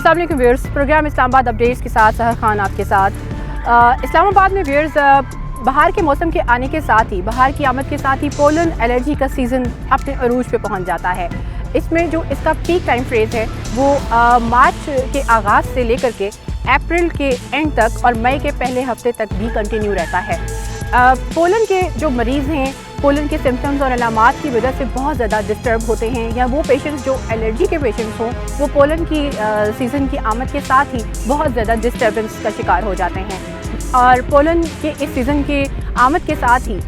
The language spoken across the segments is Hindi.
अस्सलाम वालेकुम व्यूअर्स, प्रोग्राम इस्लामाबाद अपडेट्स के साथ सहर खान आपके साथ। इस्लामाबाद में व्यूअर्स, बाहर के मौसम के आने के साथ ही, बाहर की आमद के साथ ही पोलन एलर्जी का सीज़न अपने अरूज पे पहुंच जाता है। इसमें जो इसका पीक टाइम फ्रेज है वो मार्च के आगाज़ से लेकर के अप्रैल के एंड तक और मई के पहले हफ्ते तक भी कंटिन्यू रहता है। पोलन के जो मरीज़ हैं, पोलन के सिम्टम्स और अलामात की वजह से बहुत ज़्यादा डिस्टर्ब होते हैं, या वो पेशेंट्स जो एलर्जी के पेशेंट्स हों वो पोलन की सीज़न की आमद के साथ ही बहुत ज़्यादा डिस्टर्बेंस का शिकार हो जाते हैं। और पोलन के इस सीज़न के आमद के साथ ही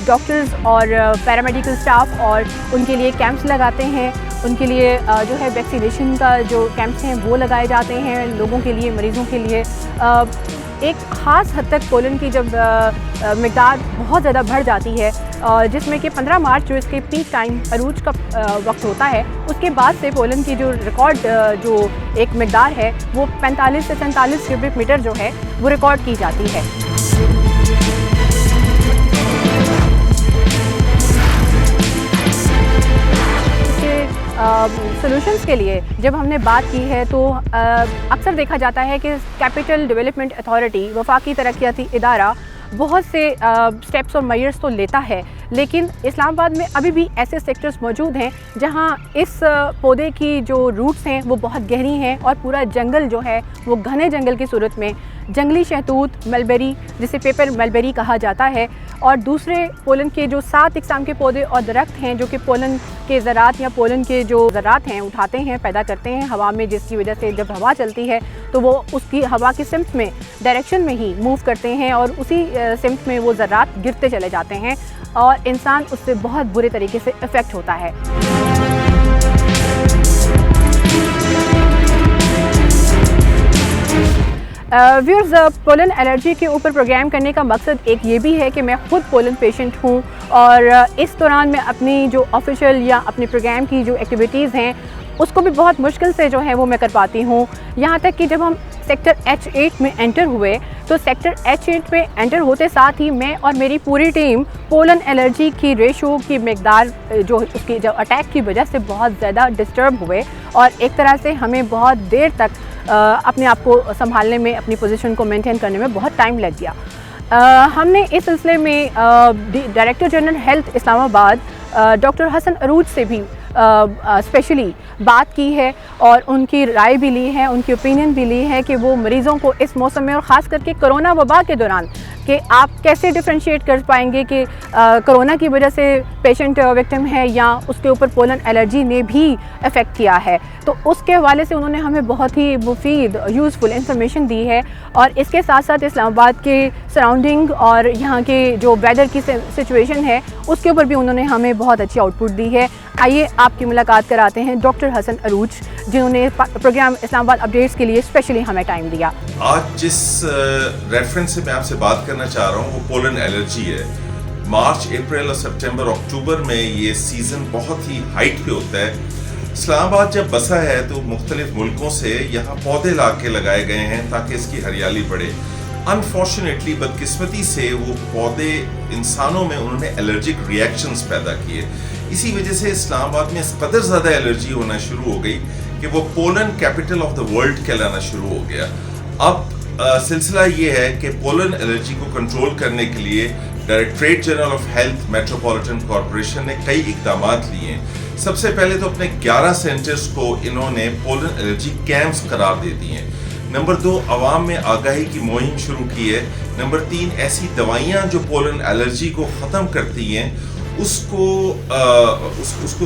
डॉक्टर्स और पैरामेडिकल स्टाफ और उनके लिए कैंप्स लगाते हैं, उनके लिए जो है वैक्सीनेशन का जो कैंप्स हैं वो लगाए जाते हैं लोगों के लिए, मरीज़ों के लिए। एक ख़ास हद तक पोलन की जब मिक़दार बहुत ज़्यादा बढ़ जाती है, जिसमें कि 15 मार्च जो इसके पीक टाइम अरूज का वक्त होता है, उसके बाद से पोलन की जो रिकॉर्ड जो एक मिक़दार है वो 45 से 47 क्यूबिक मीटर जो है वो रिकॉर्ड की जाती है। सॉल्यूशंस के लिए जब हमने बात की है तो अक्सर देखा जाता है कि कैपिटल डेवलपमेंट अथॉरिटी, वफाकी तरक्याती इदारा, बहुत से स्टेप्स और मेजर्स तो लेता है, लेकिन इस्लामाबाद में अभी भी ऐसे सेक्टर्स मौजूद हैं जहां इस पौधे की जो रूट्स हैं वो बहुत गहरी हैं और पूरा जंगल जो है वो घने जंगल की सूरत में जंगली शहतूत, मलबेरी, जिसे पेपर मलबेरी कहा जाता है, और दूसरे पोलन के जो 7 इकसाम के पौधे और दरख्त हैं जो कि पोलन के ज़रात या पोलन के जो ज़रात हैं उठाते हैं, पैदा करते हैं हवा में, जिसकी वजह से जब हवा चलती है तो वो उसकी हवा की सिम्त में, डायरेक्शन में ही मूव करते हैं और उसी सिम्त में वो ज़रात गिरते चले जाते हैं और इंसान उससे बहुत बुरे तरीके से इफ़ेक्ट होता है। व्यूअर्स, पोलन एलर्जी के ऊपर प्रोग्राम करने का मकसद एक ये भी है कि मैं ख़ुद पोलन पेशेंट हूँ और इस दौरान मैं अपनी जो ऑफिशियल या अपने प्रोग्राम की जो एक्टिविटीज़ हैं उसको भी बहुत मुश्किल से जो है वो मैं कर पाती हूँ। यहाँ तक कि जब हम सेक्टर H8 में एंटर हुए तो सेक्टर H8 में एंटर होते साथ ही मैं और मेरी पूरी टीम पोलन एलर्जी की रेशो की मिक़दार जो उसकी जो अटैक की वजह से बहुत ज़्यादा डिस्टर्ब हुए और एक तरह से हमें बहुत देर तक अपने आप को संभालने में, अपनी पोजीशन को मेंटेन करने में बहुत टाइम लग गया। हमने इस सिलसिले में director general health Islamabad doctor Hasan Arooj से भी स्पेशली बात की है और उनकी राय भी ली है, उनकी ओपिनियन भी ली है कि वो मरीज़ों को इस मौसम में और ख़ास करके कोरोना वबा के दौरान कि आप कैसे डिफ्रेंशिएट कर पाएंगे कि कोरोना की वजह से पेशेंट विक्टिम है या उसके ऊपर पोलन एलर्जी ने भी इफ़ेक्ट किया है। तो उसके हवाले से उन्होंने हमें बहुत ही मुफीद, यूज़फुल इंफॉर्मेशन दी है और इसके साथ साथ इस्लामाबाद के सराउंडिंग और यहाँ के जो वेदर की सिचुएशन है उसके ऊपर भी उन्होंने हमें बहुत अच्छी आउटपुट दी है। आइए आपकी मुलाकात कराते हैं डॉक्टर हसन अरूज, जिन्होंने प्रोग्राम इस्लामाबाद अपडेट्स के लिए स्पेशली हमें टाइम दिया। आज जिस रेफरेंस से मैं आपसे बात करना चाह रहा हूँ वो पोलन एलर्जी है। मार्च, अप्रैल और सितंबर, अक्टूबर में ये सीज़न बहुत ही हाइट पे होता है। इस्लामाबाद जब बसा है तो मुख्तलिफ मुल्कों से यहाँ पौधे ला के लगाए गए हैं ताकि इसकी हरियाली बढ़े। अनफॉर्चुनेटली, बदकिस्मती से वो पौधे इंसानों में उन्होंने एलर्जिक रिएक्शंस पैदा किए। इसी वजह से इस्लामाबाद में इस कदर ज़्यादा एलर्जी होना शुरू हो गई कि वो pollen capital of the world कहलाना शुरू हो गया। अब सिलसिला ये है कि पोलन एलर्जी को कंट्रोल करने के लिए directorate general of health metropolitan corporation ने कई इकदाम लिए हैं। सबसे पहले तो अपने 11 सेंटर्स को इन्होंने पोलन एलर्जी कैंप्स करार दे दिए हैं। नंबर 2, आवाम में आगाही की मुहिम शुरू की है। नंबर 3, ऐसी दवाइयाँ जो पोलन एलर्जी को ख़त्म करती हैं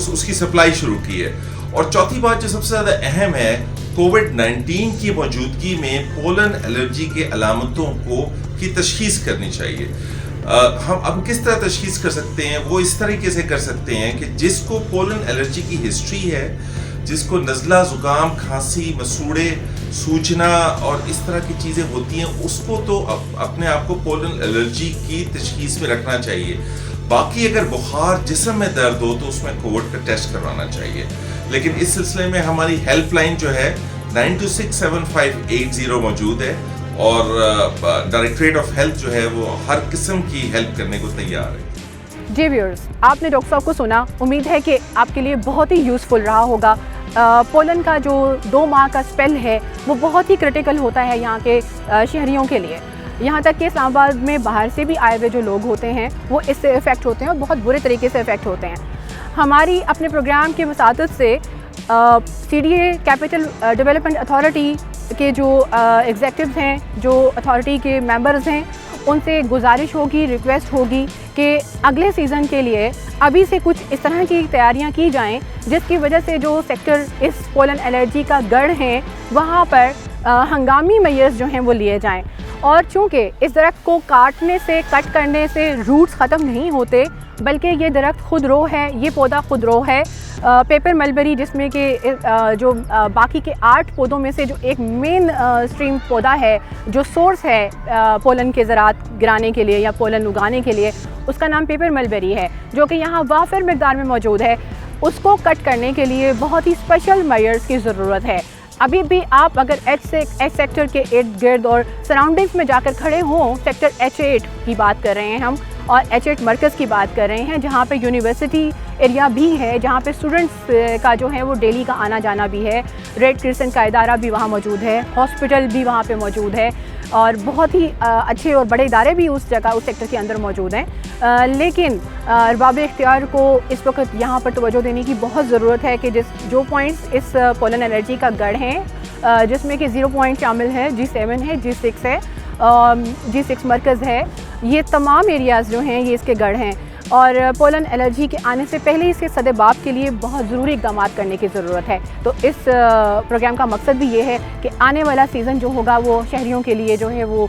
उसकी सप्लाई शुरू की है। और चौथी बात जो सबसे ज़्यादा अहम है, कोविड-19 की मौजूदगी में पोलन एलर्जी के अलामतों की तशख़ीस करनी चाहिए। हम अब किस तरह तशख़ीस कर सकते हैं? वो इस तरीके से कर सकते हैं कि जिसको पोलन एलर्जी की हिस्ट्री है, जिसको नज़ला, ज़ुकाम, खांसी, मसूड़े, सूजना और इस तरह की चीज़ें होती हैं, उसको तो अपने आप को पोलन एलर्जी की तशख़ीस में रखना चाहिए। बाकी अगर बुखार, जिस्म में दर्द हो तो उसमें कोविड का टेस्ट करवाना चाहिए। लेकिन इस सिलसिले में हमारी हेल्पलाइन जो है 92675880 मौजूद है और डायरेक्टरेट ऑफ हेल्थ जो है वो हर किस्म की हेल्प करने को तैयार है। जी व्यूअर्स, आपने डॉक्टर साहब को सुना। उम्मीद है कि आपके लिए बहुत ही यूज़फुल रहा होगा। पोलन का जो 2 माह का स्पेल है वो बहुत ही क्रिटिकल होता है यहाँ के शहरियों के लिए। यहाँ तक कि इस्लामाबाद में बाहर से भी आए हुए जो लोग होते हैं वो इससे इफ़ेक्ट होते हैं और बहुत बुरे तरीके से इफ़ेक्ट होते हैं। हमारी अपने प्रोग्राम के मसादत से CDA कैपिटल डेवलपमेंट अथॉरिटी के जो एग्जेक्टिव्स हैं, जो अथॉरिटी के मेंबर्स हैं, उनसे गुजारिश होगी, रिक्वेस्ट होगी कि अगले सीज़न के लिए अभी से कुछ इस तरह की तैयारियां की जाएं जिसकी वजह से जो सेक्टर इस पोलन एलर्जी का गढ़ है वहाँ पर हंगामी मेजर्स जो हैं वो लिए जाएं। और चूँकि इस दरख्त को काटने से, कट करने से रूट्स ख़त्म नहीं होते, बल्कि ये दरख्त खुद रो है, ये पौधा खुद रो है। पेपर मलबरी जिसमें कि जो बाकी के 8 पौधों में से जो एक मेन स्ट्रीम पौधा है, जो सोर्स है पोलन के ज़रात गिराने के लिए या पोलन उगाने के लिए, उसका नाम पेपर मलबरी है, जो कि यहाँ वाफिर मिक़दार में मौजूद है। उसको कट करने के लिए बहुत ही स्पेशल मेजर्स की ज़रूरत है। अभी भी आप अगर एच सेक्टर के इर्द गिर्द और सराउंडिंग्स में जाकर खड़े हों, सेक्टर H8 की बात कर रहे हैं हम और H8 मरकज़ की बात कर रहे हैं, जहाँ पे यूनिवर्सिटी एरिया भी है, जहाँ पे स्टूडेंट्स का जो है वो डेली का आना जाना भी है। रेड क्रिसेंट का इदारा भी वहाँ मौजूद है, हॉस्पिटल भी वहाँ पे मौजूद है और बहुत ही अच्छे और बड़े इदारे भी उस जगह, उस सेक्टर के अंदर मौजूद हैं। लेकिन अरबाब इख्तियार को इस वक्त यहाँ पर तवज्जो देने की बहुत ज़रूरत है कि जो पॉइंट्स इस पोलन एलर्जी का गढ़ हैं, जिसमें कि 0 पॉइंट शामिल है, G7 है, G6 है, G6 मरकज़ है, ये तमाम एरियाज़ जो हैं ये इसके गढ़ हैं। और पोलन एलर्जी के आने से पहले इसके सदेबाप के लिए बहुत ज़रूरी इक़दाम करने की ज़रूरत है। तो इस प्रोग्राम का मकसद भी ये है कि आने वाला सीज़न जो होगा वो शहरियों के लिए जो है वो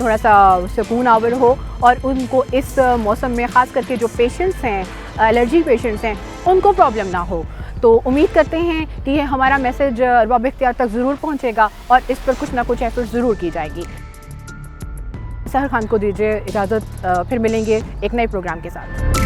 थोड़ा सा सुकून आवर हो और उनको इस मौसम में ख़ास करके जो पेशेंट्स हैं, एलर्जी पेशेंट्स हैं, उनको प्रॉब्लम ना हो। तो उम्मीद करते हैं कि ये हमारा मैसेज अरबाब इख्तियार तक ज़रूर पहुँचेगा और इस पर कुछ ना कुछ एफर्ट ज़रूर की जाएगी। सहर खान को दीजिए इजाज़त, फिर मिलेंगे एक नए प्रोग्राम के साथ।